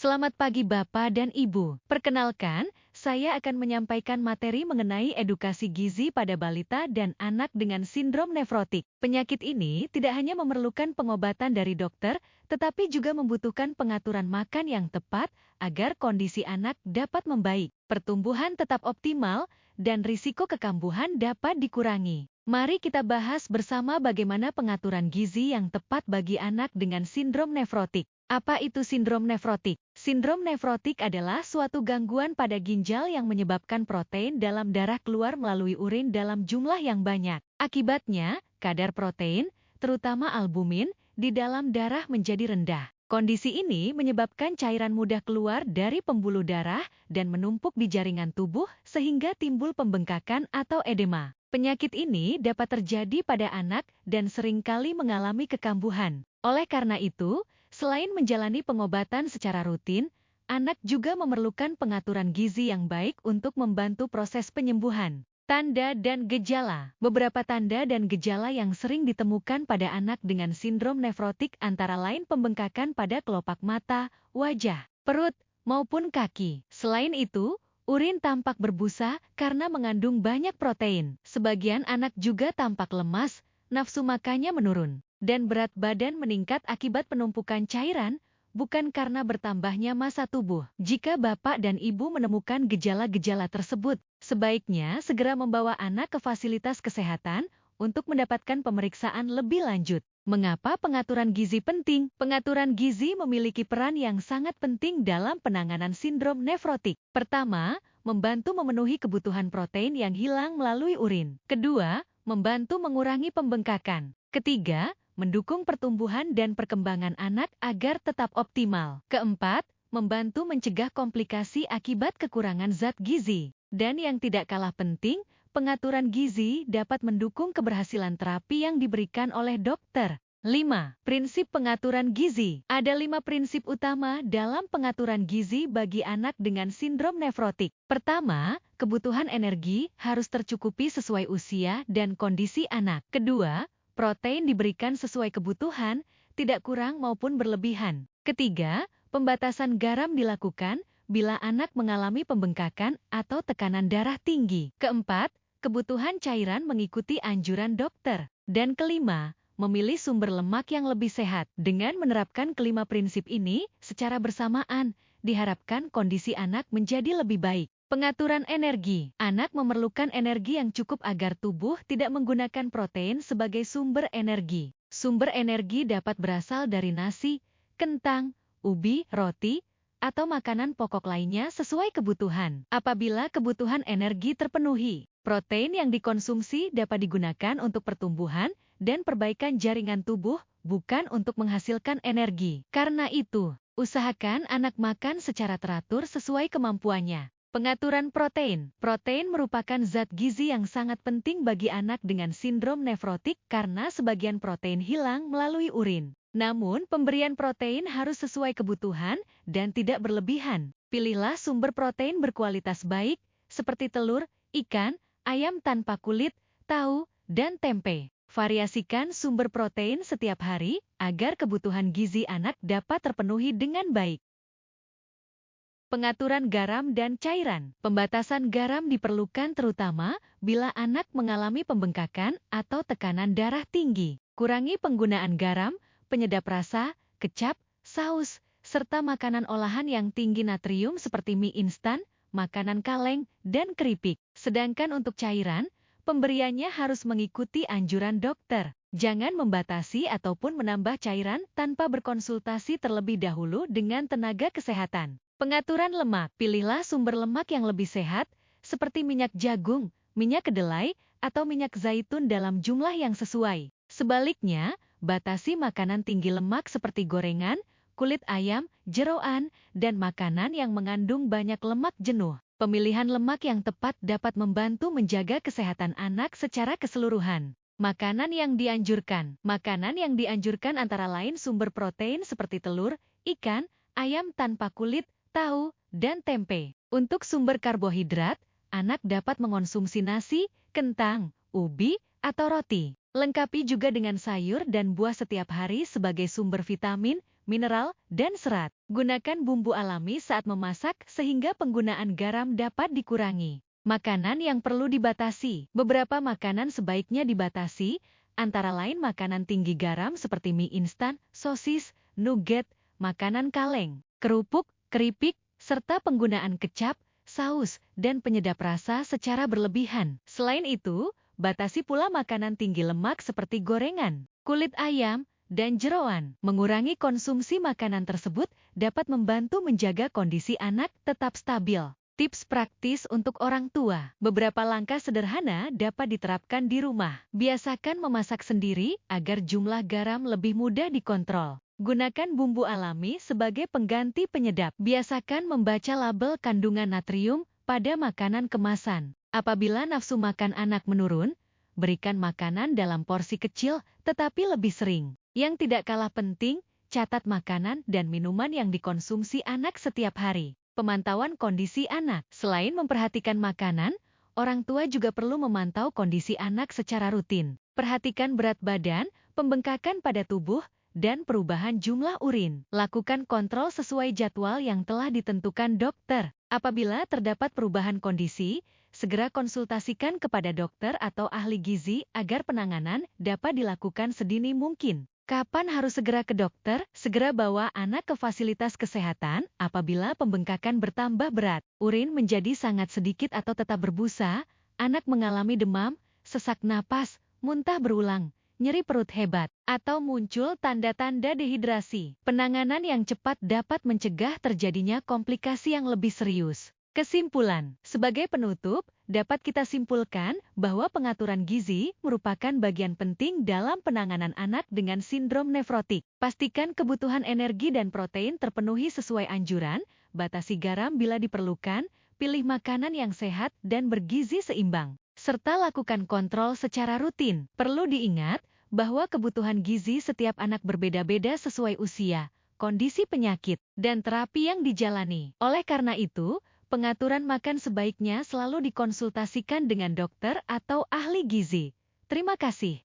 Selamat pagi Bapak dan Ibu. Perkenalkan, saya akan menyampaikan materi mengenai edukasi gizi pada balita dan anak dengan sindrom nefrotik. Penyakit ini tidak hanya memerlukan pengobatan dari dokter, tetapi juga membutuhkan pengaturan makan yang tepat agar kondisi anak dapat membaik, pertumbuhan tetap optimal, dan risiko kekambuhan dapat dikurangi. Mari kita bahas bersama bagaimana pengaturan gizi yang tepat bagi anak dengan sindrom nefrotik. Apa itu sindrom nefrotik? Sindrom nefrotik adalah suatu gangguan pada ginjal yang menyebabkan protein dalam darah keluar melalui urin dalam jumlah yang banyak. Akibatnya, kadar protein, terutama albumin, di dalam darah menjadi rendah. Kondisi ini menyebabkan cairan mudah keluar dari pembuluh darah dan menumpuk di jaringan tubuh sehingga timbul pembengkakan atau edema. Penyakit ini dapat terjadi pada anak dan seringkali mengalami kekambuhan. Oleh karena itu, selain menjalani pengobatan secara rutin, anak juga memerlukan pengaturan gizi yang baik untuk membantu proses penyembuhan. Tanda dan gejala. Beberapa tanda dan gejala yang sering ditemukan pada anak dengan sindrom nefrotik antara lain pembengkakan pada kelopak mata, wajah, perut, maupun kaki. Selain itu, urin tampak berbusa karena mengandung banyak protein. Sebagian anak juga tampak lemas, nafsu makannya menurun, dan berat badan meningkat akibat penumpukan cairan, bukan karena bertambahnya massa tubuh. Jika Bapak dan Ibu menemukan gejala-gejala tersebut, sebaiknya segera membawa anak ke fasilitas kesehatan untuk mendapatkan pemeriksaan lebih lanjut. Mengapa pengaturan gizi penting? Pengaturan gizi memiliki peran yang sangat penting dalam penanganan sindrom nefrotik. Pertama, membantu memenuhi kebutuhan protein yang hilang melalui urin. Kedua, membantu mengurangi pembengkakan. Ketiga, mendukung pertumbuhan dan perkembangan anak agar tetap optimal. Keempat, membantu mencegah komplikasi akibat kekurangan zat gizi. Dan yang tidak kalah penting, pengaturan gizi dapat mendukung keberhasilan terapi yang diberikan oleh dokter. 5. Prinsip pengaturan gizi. Ada 5 prinsip utama dalam pengaturan gizi bagi anak dengan sindrom nefrotik. Pertama, kebutuhan energi harus tercukupi sesuai usia dan kondisi anak. Kedua, protein diberikan sesuai kebutuhan, tidak kurang maupun berlebihan. Ketiga, pembatasan garam dilakukan bila anak mengalami pembengkakan atau tekanan darah tinggi. Keempat, kebutuhan cairan mengikuti anjuran dokter. Dan kelima, memilih sumber lemak yang lebih sehat. Dengan menerapkan kelima prinsip ini secara bersamaan, diharapkan kondisi anak menjadi lebih baik. Pengaturan energi. Anak memerlukan energi yang cukup agar tubuh tidak menggunakan protein sebagai sumber energi. Sumber energi dapat berasal dari nasi, kentang, ubi, roti, atau makanan pokok lainnya sesuai kebutuhan. Apabila kebutuhan energi terpenuhi, protein yang dikonsumsi dapat digunakan untuk pertumbuhan dan perbaikan jaringan tubuh, bukan untuk menghasilkan energi. Karena itu, usahakan anak makan secara teratur sesuai kemampuannya. Pengaturan protein. Protein merupakan zat gizi yang sangat penting bagi anak dengan sindrom nefrotik karena sebagian protein hilang melalui urin. Namun, pemberian protein harus sesuai kebutuhan dan tidak berlebihan. Pilihlah sumber protein berkualitas baik, seperti telur, ikan, ayam tanpa kulit, tahu, dan tempe. Variasikan sumber protein setiap hari agar kebutuhan gizi anak dapat terpenuhi dengan baik. Pengaturan garam dan cairan. Pembatasan garam diperlukan terutama bila anak mengalami pembengkakan atau tekanan darah tinggi. Kurangi penggunaan garam, penyedap rasa, kecap, saus, serta makanan olahan yang tinggi natrium seperti mie instan, makanan kaleng, dan keripik. Sedangkan untuk cairan, pemberiannya harus mengikuti anjuran dokter. Jangan membatasi ataupun menambah cairan tanpa berkonsultasi terlebih dahulu dengan tenaga kesehatan. Pengaturan lemak. Pilihlah sumber lemak yang lebih sehat, seperti minyak jagung, minyak kedelai, atau minyak zaitun dalam jumlah yang sesuai. Sebaliknya, batasi makanan tinggi lemak seperti gorengan, kulit ayam, jeroan, dan makanan yang mengandung banyak lemak jenuh. Pemilihan lemak yang tepat dapat membantu menjaga kesehatan anak secara keseluruhan. Makanan yang dianjurkan. Makanan yang dianjurkan antara lain sumber protein seperti telur, ikan, ayam tanpa kulit, tahu, dan tempe. Untuk sumber karbohidrat, anak dapat mengonsumsi nasi, kentang, ubi, atau roti. Lengkapi juga dengan sayur dan buah setiap hari sebagai sumber vitamin, mineral, dan serat. Gunakan bumbu alami saat memasak sehingga penggunaan garam dapat dikurangi. Makanan yang perlu dibatasi. Beberapa makanan sebaiknya dibatasi, antara lain makanan tinggi garam seperti mie instan, sosis, nugget, makanan kaleng, kerupuk, keripik, serta penggunaan kecap, saus, dan penyedap rasa secara berlebihan. Selain itu, batasi pula makanan tinggi lemak seperti gorengan, kulit ayam, dan jeroan. Mengurangi konsumsi makanan tersebut dapat membantu menjaga kondisi anak tetap stabil. Tips praktis untuk orang tua. Beberapa langkah sederhana dapat diterapkan di rumah. Biasakan memasak sendiri agar jumlah garam lebih mudah dikontrol. Gunakan bumbu alami sebagai pengganti penyedap. Biasakan membaca label kandungan natrium pada makanan kemasan. Apabila nafsu makan anak menurun, berikan makanan dalam porsi kecil tetapi lebih sering. Yang tidak kalah penting, catat makanan dan minuman yang dikonsumsi anak setiap hari. Pemantauan kondisi anak. Selain memperhatikan makanan, orang tua juga perlu memantau kondisi anak secara rutin. Perhatikan berat badan, pembengkakan pada tubuh, dan perubahan jumlah urin. Lakukan kontrol sesuai jadwal yang telah ditentukan dokter. Apabila terdapat perubahan kondisi, segera konsultasikan kepada dokter atau ahli gizi agar penanganan dapat dilakukan sedini mungkin. Kapan harus segera ke dokter? Segera bawa anak ke fasilitas kesehatan apabila pembengkakan bertambah berat, urin menjadi sangat sedikit atau tetap berbusa, anak mengalami demam, sesak napas, muntah berulang, nyeri perut hebat, atau muncul tanda-tanda dehidrasi. Penanganan yang cepat dapat mencegah terjadinya komplikasi yang lebih serius. Kesimpulan, sebagai penutup, dapat kita simpulkan bahwa pengaturan gizi merupakan bagian penting dalam penanganan anak dengan sindrom nefrotik. Pastikan kebutuhan energi dan protein terpenuhi sesuai anjuran, batasi garam bila diperlukan, pilih makanan yang sehat dan bergizi seimbang, serta lakukan kontrol secara rutin. Perlu diingat bahwa kebutuhan gizi setiap anak berbeda-beda sesuai usia, kondisi penyakit, dan terapi yang dijalani. Oleh karena itu, pengaturan makan sebaiknya selalu dikonsultasikan dengan dokter atau ahli gizi. Terima kasih.